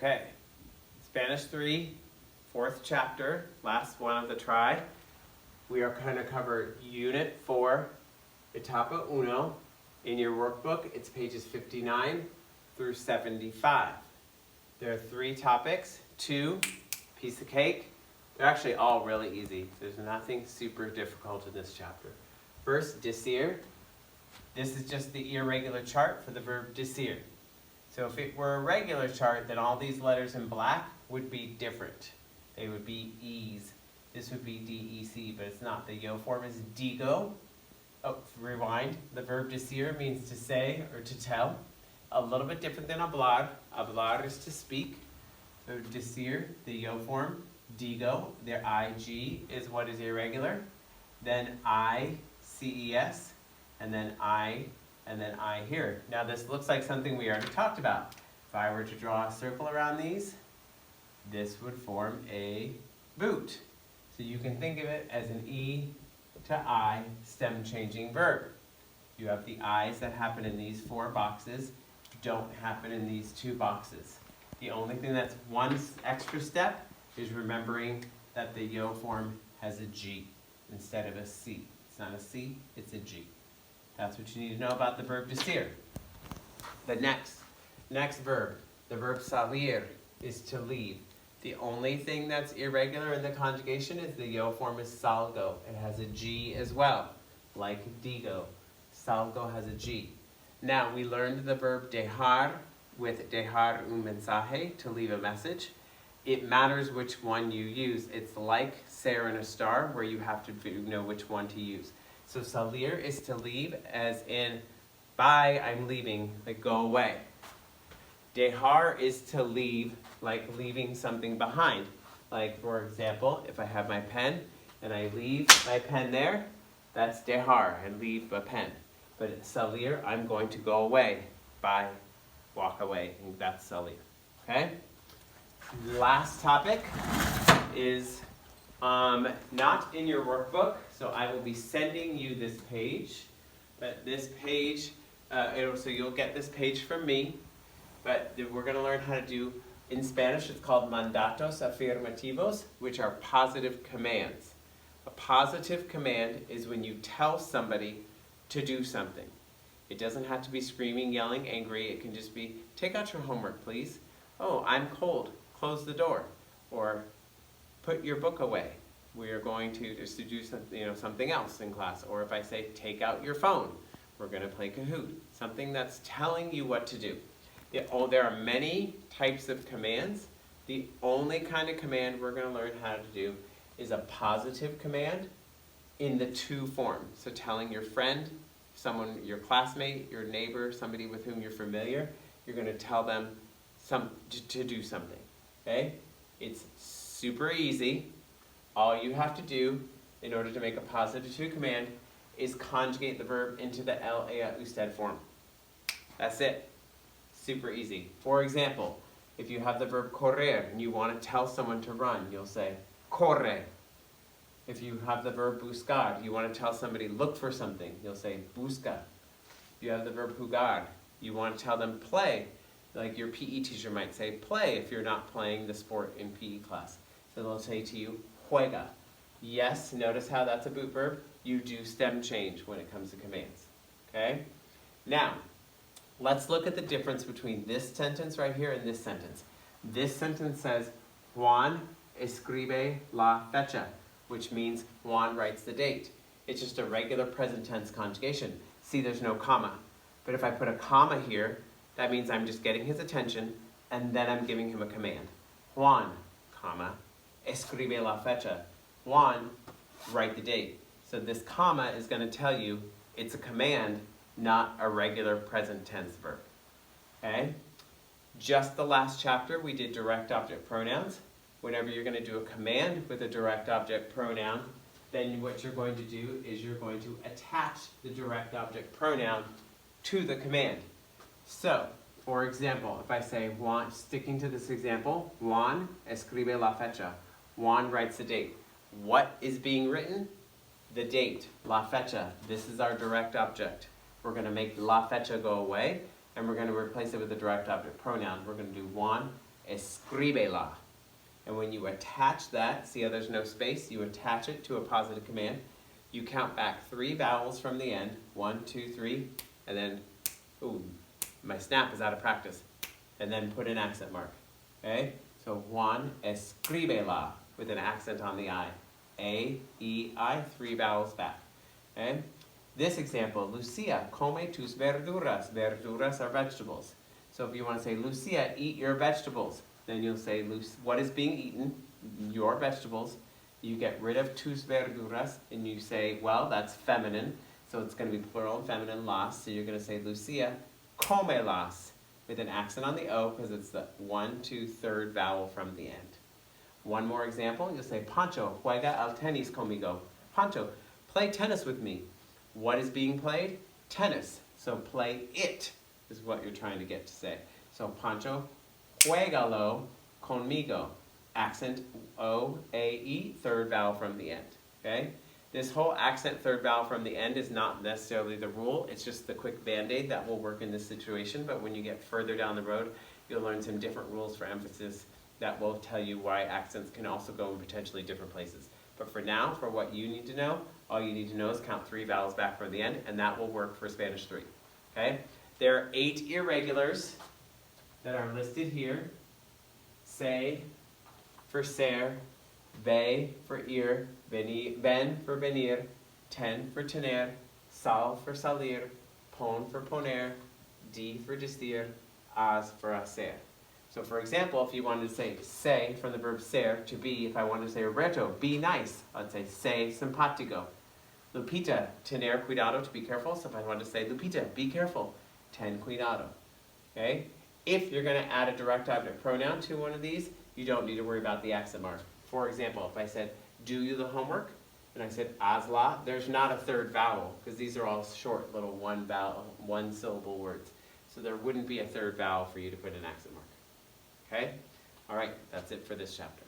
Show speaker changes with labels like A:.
A: Okay, Spanish 3, 4th chapter, last one of the try. We are going to cover Unit 4, Etapa Uno. In your workbook, it's pages 59 through 75. There are 3 topics, 2, piece of cake. They're actually all really easy. There's nothing super difficult in this chapter. First, decir. This is just the irregular chart for the verb decir. So if it were a regular chart, then all these letters in black would be different. They would be E's. This would be D-E-C, but it's not. The yo form is digo. Oh, rewind. The verb decir means to say or to tell. A little bit different than hablar. Hablar is to speak. So decir, the yo form, digo, their I-G is what is irregular. Then I-C-E-S, and then I, and then I here. Now this looks like something we already talked about. If I were to draw a circle around these, this would form a boot. So you can think of it as an E to I stem changing verb. You have the I's that happen in these 4 boxes, don't happen in these 2 boxes. The only thing that's one extra step is remembering that the yo form has a G instead of a C. It's not a C, it's a G. That's what you need to know about the verb decir. The next verb, the verb salir, is to leave. The only thing that's irregular in the conjugation is the yo form is salgo. It has a G as well, like digo. Salgo has a G. Now, we learned the verb dejar with dejar un mensaje, to leave a message. It matters which one you use. It's like ser and a star, where you have to know which one to use. So salir is to leave, as in, bye, I'm leaving, like go away. Dejar is to leave, like leaving something behind. Like, for example, if I have my pen and I leave my pen there, that's dejar, and leave a pen. But salir, I'm going to go away, bye, walk away, and that's salir. Okay? Last topic is not in your workbook, so I will be sending you this page. But this page, so you'll get this page from me, but we're going to learn how to do, in Spanish it's called mandatos afirmativos, which are positive commands. A positive command is when you tell somebody to do something. It doesn't have to be screaming, yelling, angry. It can just be, take out your homework, please. Oh, I'm cold. Close the door. Or put your book away. We are going to just to do something else in class. Or if I say, take out your phone, we're going to play Kahoot. Something that's telling you what to do. There are many types of commands. The only kind of command we're going to learn how to do is a positive command in the 2 forms. So telling your friend, someone, your classmate, your neighbor, somebody with whom you're familiar, you're going to tell them to do something. Okay? It's super easy. All you have to do in order to make a positive 2 command is conjugate the verb into the el, ella, usted form. That's it. Super easy. For example, if you have the verb correr and you want to tell someone to run, you'll say corre. If you have the verb buscar, you want to tell somebody look for something, you'll say busca. If you have the verb jugar, you want to tell them play. Like your PE teacher might say play if you're not playing the sport in PE class. So they'll say to you, juega. Yes, notice how that's a boot verb. You do stem change when it comes to commands. Okay? Now, let's look at the difference between this sentence right here and this sentence. This sentence says, Juan escribe la fecha, which means Juan writes the date. It's just a regular present tense conjugation. See, there's no comma. But if I put a comma here, that means I'm just getting his attention, and then I'm giving him a command. Juan, comma, escribe la fecha. Juan, write the date. So this comma is going to tell you it's a command, not a regular present tense verb. Okay? Just the last chapter, we did direct object pronouns. Whenever you're going to do a command with a direct object pronoun, then what you're going to do is you're going to attach the direct object pronoun to the command. So, for example, if I say Juan, sticking to this example, Juan escribe la fecha. Juan writes the date. What is being written? The date, la fecha. This is our direct object. We're going to make la fecha go away, and we're going to replace it with a direct object pronoun. We're going to do Juan escríbela. And when you attach that, see how there's no space? You attach it to a positive command. You count back 3 vowels from the end. 1, 2, 3, and then, ooh, my snap is out of practice. And then put an accent mark, okay? So Juan escríbela with an accent on the I. A, E, I, 3 vowels back, okay? This example, Lucia, come tus verduras. Verduras are vegetables. So if you want to say, Lucia, eat your vegetables, then you'll say, what is being eaten? Your vegetables. You get rid of tus verduras, and you say, well, that's feminine, so it's going to be plural and feminine, las. So you're going to say, Lucia, come-las, with an accent on the O, because it's the 1, 2, 3rd vowel from the end. One more example, you'll say, Pancho, juega al tenis conmigo. Pancho, play tennis with me. What is being played? Tennis. So play it is what you're trying to get to say. So Pancho, juégalo conmigo. Accent O, A, E, 3rd vowel from the end, okay? This whole accent 3rd vowel from the end is not necessarily the rule. It's just the quick band-aid that will work in this situation, but when you get further down the road, you'll learn some different rules for emphasis that will tell you why accents can also go in potentially different places. But for now, for what you need to know, all you need to know is count 3 vowels back from the end, and that will work for Spanish 3, okay? There are 8 irregulars that are listed here. Say for ser, ve for ir, ven for venir, ten for tener, sal for salir, pon for poner, di for decir, as for hacer. So for example, if you wanted to say from the verb ser, to be, if I wanted to say Roberto, be nice, I'd say simpático. Lupita, tener cuidado, to be careful. So if I wanted to say Lupita, be careful, ten cuidado. Okay? If you're going to add a direct object pronoun to one of these, you don't need to worry about the accent mark. For example, if I said, do you the homework? And I said, hazla, there's not a 3rd vowel, because these are all short little one syllable words. So there wouldn't be a 3rd vowel for you to put an accent mark. Okay? All right, that's it for this chapter.